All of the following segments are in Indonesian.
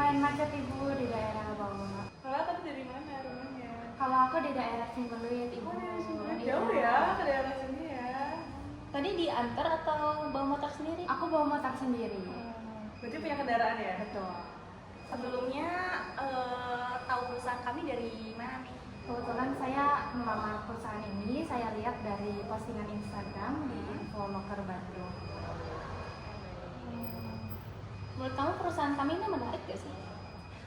lumayan macet ibu di daerah bawah. Kalau tadi dari mana rumahnya? Kalau aku di daerah Cimbeluit ibu. Oh dari sini Iya. jauh ya ke daerah sini ya. Tadi diantar atau bawa motor sendiri? Aku bawa motor sendiri. Berarti punya kendaraan ya? Betul. Sebelumnya tahu perusahaan kami dari mana nih? Kebetulan saya melamar perusahaan ini, saya lihat dari postingan Instagram di Info Loker Bandung. Menurut kamu perusahaan kami ini menarik gak sih?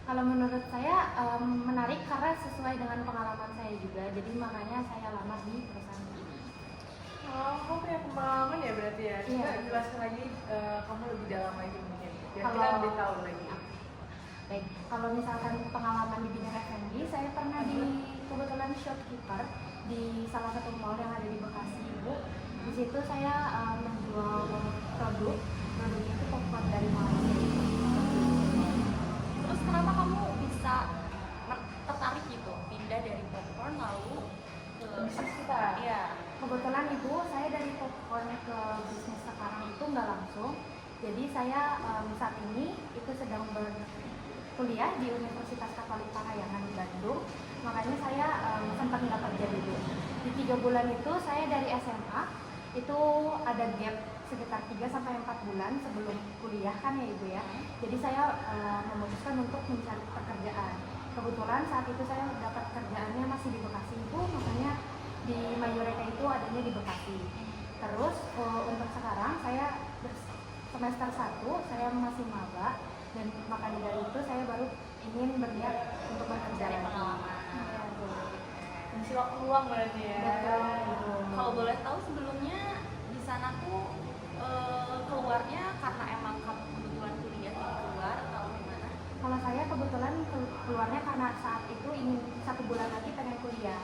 Kalau menurut saya menarik karena sesuai dengan pengalaman saya juga, jadi makanya saya lamar di perusahaan ini. Oh, kamu punya pengalaman ya berarti ya? Coba Iya. jelaskan lagi kamu lebih dalam lagi mungkin, biar Kalau- kita lebih tahu lagi. Baik, kalau misalkan pengalaman di bidang F&B, saya pernah di kebetulan shopkeeper di salah satu mall yang ada di Bekasi ibu. Di situ saya menjual produknya itu popcorn dari Malaysia. Terus kenapa kamu bisa tertarik gitu pindah dari popcorn lalu ke Bisnis kita. Iya. Kebetulan ibu, saya dari popcorn ke bisnis sekarang itu nggak langsung. Jadi saya saat ini itu sedang berkuliah di Universitas Katolik Parahyangan di Bandung. Makanya saya sempat nggak kerja dulu. Di 3 bulan itu saya dari SMA itu ada gap sekitar 3-4 bulan sebelum kuliah kan ya ibu ya. Jadi saya memutuskan untuk mencari pekerjaan. Kebetulan saat itu saya dapat kerjaannya masih di Bekasi ibu, makanya di Mayureka itu adanya di Bekasi. Terus untuk sekarang saya semester 1 saya masih maba dan makanya dari itu saya baru ingin berniat untuk bekerja Cari lagi. pengalaman. Iya, Bu. Mengisi waktu luang berarti ya. Betul, Ibu. Kalau boleh tahu sebelumnya di sana tuh keluarnya karena emang kamu kebetulan kuliah di keluar atau gimana? Kalau saya kebetulan keluarnya karena saat itu ingin 1 bulan lagi pengen kuliah.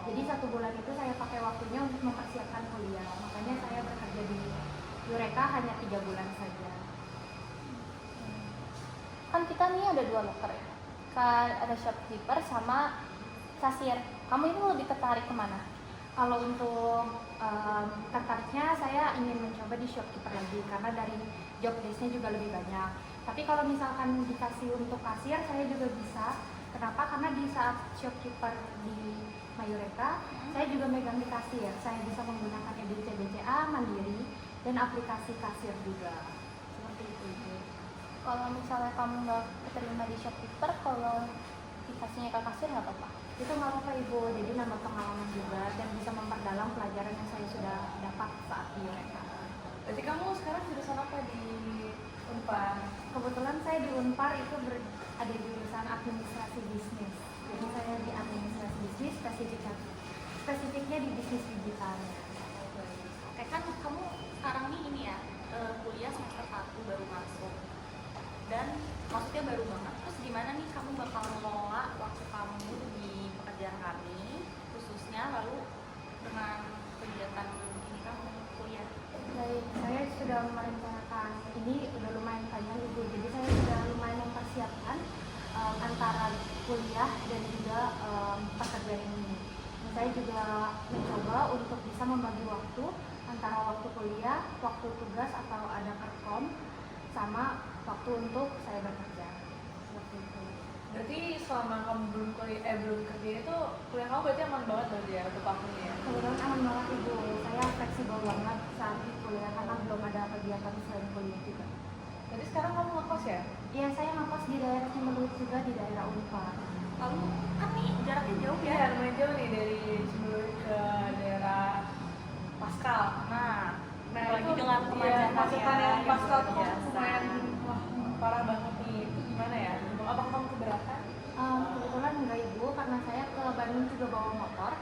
Jadi 1 bulan itu saya pakai waktunya untuk mempersiapkan kuliah. Makanya saya bekerja di Yureka hanya 3 bulan saja. Kan kita nih ada 2 loker ya. Kan ada shopkeeper sama kasir. Kamu ini lebih tertarik kemana? Kalau untuk tertariknya saya ingin mencoba di shopkeeper lagi karena dari job desk-nya juga lebih banyak. Tapi kalau misalkan dikasih untuk kasir saya juga bisa. Kenapa? Karena di saat shopkeeper di Mayureka saya juga megang di kasir. Saya bisa menggunakan EBC BCA, Mandiri, dan aplikasi kasir juga. Seperti itu ibu. Kalau misalnya kamu nggak keterima di shopkeeper, kalau dikasihnya ke kasir nggak apa-apa? Itu nggak apa-apa ibu, jadi nambah pengalaman juga dan bisa memperdalam pelajaran yang saya sudah dapat saat di Yureka. Berarti kamu sekarang jurusan apa di Unpar? Kebetulan saya di Unpar itu ada jurusan administrasi bisnis. Jadi saya di administrasi bisnis, spesifiknya di bisnis digital. Oke, kan kamu sekarang nih ini ya kuliah semester 1 baru masuk dan maksudnya baru banget. Terus gimana nih kamu bakal mengelola waktu kamu di pekerjaan kami khususnya lalu dengan kegiatan ini kamu kuliah? Baik, saya sudah merencanakan ini udah lumayan panjang ibu. Jadi saya sudah lumayan mempersiapkan antara kuliah dan juga pekerjaan ini. Dan saya juga mencoba untuk bisa membagi waktu antara waktu kuliah, waktu tugas atau ada perkom, sama waktu untuk saya bekerja. Seperti itu. Berarti selama kamu belum kerja itu kuliah kamu berarti aman banget berarti ya untuk waktunya ya? Kebetulan aman banget ibu, saya fleksibel banget saat di kuliah karena belum ada kegiatan selain kuliah juga. Berarti sekarang kamu ngekos ya? Iya, saya ngekos di daerah Cimbeluit juga di daerah Unpar. Lalu kan nih jaraknya jauh ya? Iya, lumayan jauh nih dari Cimbeluit ke daerah Paskal. Nah, Nah, lagi itu dengan iya, kemacetan kemacetan yang Paskal tuh kan biasa. lumayan wah, parah banget nih. Itu gimana ya? Apakah kamu keberatan? Kebetulan enggak ibu, karena saya ke Bandung juga bawa motor.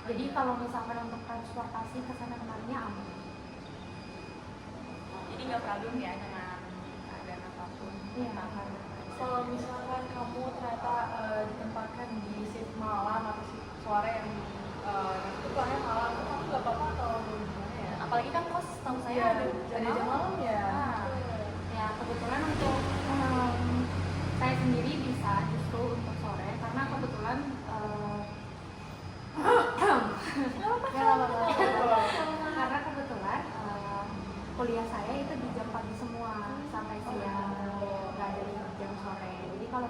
Jadi kalau misalkan untuk transportasi ke sana kemarinya aman. Jadi nggak problem ya dengan keadaan apapun. Iya, aman. Kalau misalkan kamu ternyata ditempatkan di shift malam atau shift sore yang itu pulangnya malam, itu kamu nggak apa-apa atau gimana ya? Apalagi kan kos tahu saya Iya, ada ada jam malam ya. Nah, Ya kebetulan untuk saya sendiri bisa justru untuk sore karena kebetulan ya, karena kebetulan kuliah saya itu di jam pagi semua sampai siang, nggak ada di jam sore. Jadi kalau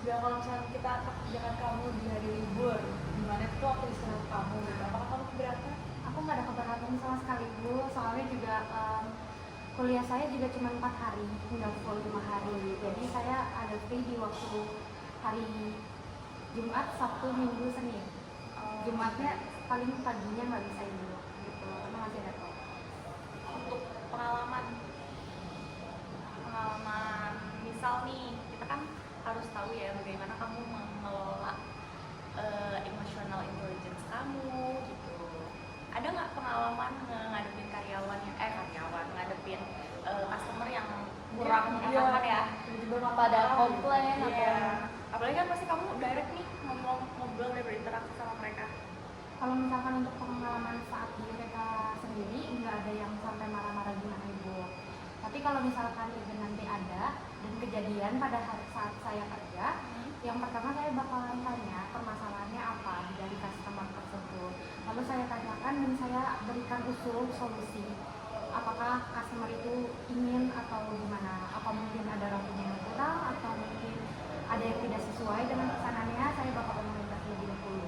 juga kalau misalnya kita kerjakan kamu di hari libur, gimana itu waktu istirahat kamu gitu, apakah kamu keberatan? Aku nggak ada keberatan sama sekali Bu, soalnya juga kuliah saya juga cuma 4 hari, nggak full 5 hari. Jadi saya ada free di waktu hari Jumat, Sabtu, Minggu, Senin. Jumatnya paling paginya nggak bisa ibu, gitu, karena masih ada kelas. Untuk pengalaman misal nih, kita kan harus tahu ya bagaimana kamu mengelola emotional intelligence kamu gitu. Ada nggak pengalaman ngadepin ngadepin customer yang kurang menyenangkan ya? Tiba-tiba Pada marah, komplain gitu. atau Iya. apalagi kan pasti kamu direct nih ngobrol dan berinteraksi sama mereka. Kalau misalkan untuk pengalaman saat di mereka sendiri nggak ada yang sampai marah-marah gimana ibu. Tapi kalau misalkan itu nanti ada dan kejadian pada saat saya kerja, yang pertama saya bakalan tanya permasalahannya apa dari customer tersebut. Lalu saya tanyakan dan saya berikan usul solusi. Apakah customer itu ingin atau gimana? Apa mungkin ada rambunya yang kurang atau mungkin ada yang tidak sesuai dengan pesanannya? Saya bakal komunikasi lebih dahulu.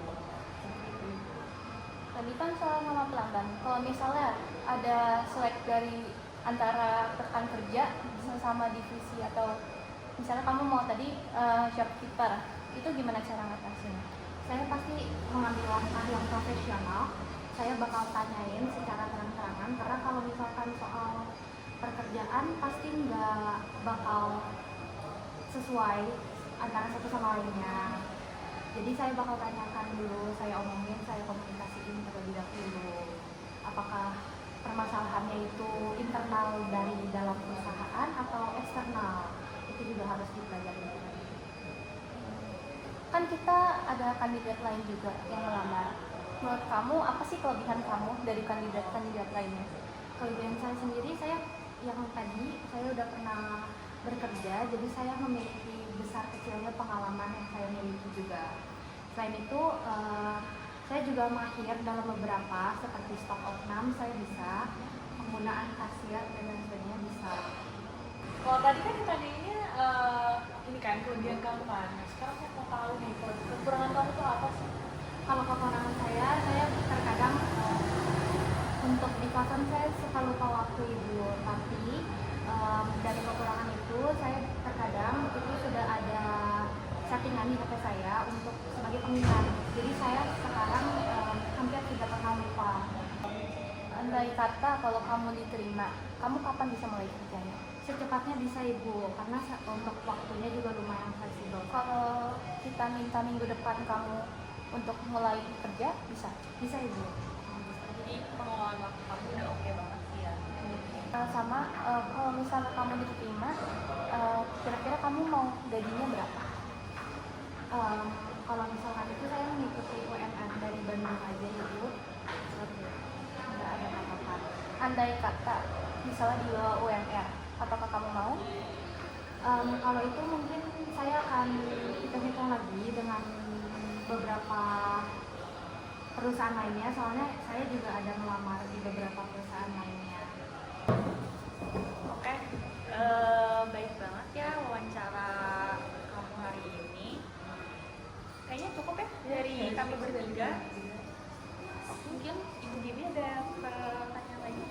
Tadi kan soal nama pelanggan. Kalau misalnya ada selek dari antara rekan kerja sama divisi atau misalnya kamu mau tadi shopkeeper, itu gimana cara ngatasinnya? Saya pasti mengambil langkah yang profesional. Saya bakal tanyain secara terang-terangan karena kalau misalkan soal pekerjaan pasti nggak bakal sesuai antara satu sama lainnya. Jadi saya bakal tanyakan dulu, saya omongin, saya komunikasiin terlebih dahulu. Apakah permasalahannya itu internal dari dalam perusahaan atau eksternal? Itu juga harus dipelajari. Kan kita ada kandidat lain juga yang melamar. Menurut kamu apa sih kelebihan kamu dari kandidat-kandidat lainnya? Kelebihan saya sendiri, saya yang tadi saya udah pernah bekerja, jadi saya memiliki besar kecilnya pengalaman yang saya miliki juga. Selain itu, saya juga mahir dalam beberapa seperti stock of name saya bisa, penggunaan kasir dan lain sebagainya bisa. Kalau tadi kan tadinya ini kan kelebihan kamu kan. Nah, sekarang saya mau tahu nih kekurangan kamu tuh apa sih? Kalau kekurangan saya terkadang untuk di kosan saya suka lupa waktu ibu, tapi dari kekurangan itu saya terkadang itu sudah ada settingan di HP saya untuk sebagai pengingat. Jadi saya sekarang hampir tidak pernah lupa. Andai kata kalau kamu diterima, kamu kapan bisa mulai kerjanya? Secepatnya bisa ibu, karena untuk waktunya juga lumayan fleksibel. Kalau kita minta minggu depan kamu untuk mulai kerja, bisa? Bisa ibu. Jadi pengelolaan waktu kamu udah oke banget sih ya. Sama kalau misalnya kamu diterima, kira-kira kamu mau gajinya berapa? Kalau misalkan itu saya mengikuti UMR dari Bandung aja ibu, nggak ada patokan. Andai kata misalnya di bawah UMR, apakah kamu mau? Kalau itu mungkin saya akan hitung-hitung lagi dengan beberapa perusahaan lainnya, soalnya saya juga ada melamar di beberapa perusahaan lainnya. Oke, baik banget ya wawancara kamu hari ini. Kayaknya cukup ya dari kami bertiga. Mungkin Ibu Gibi ada pertanyaan lagi?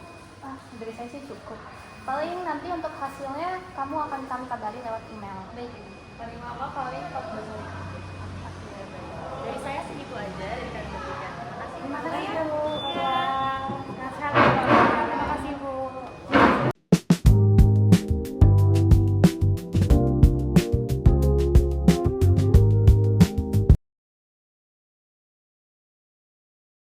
Dari saya sih cukup. Paling nanti untuk hasilnya kamu akan kami kabari lewat email. Baik, paling lama paling 14 hari. Dari saya segitu aja dari kami bertiga. Terima kasih. Terima kasih Bu.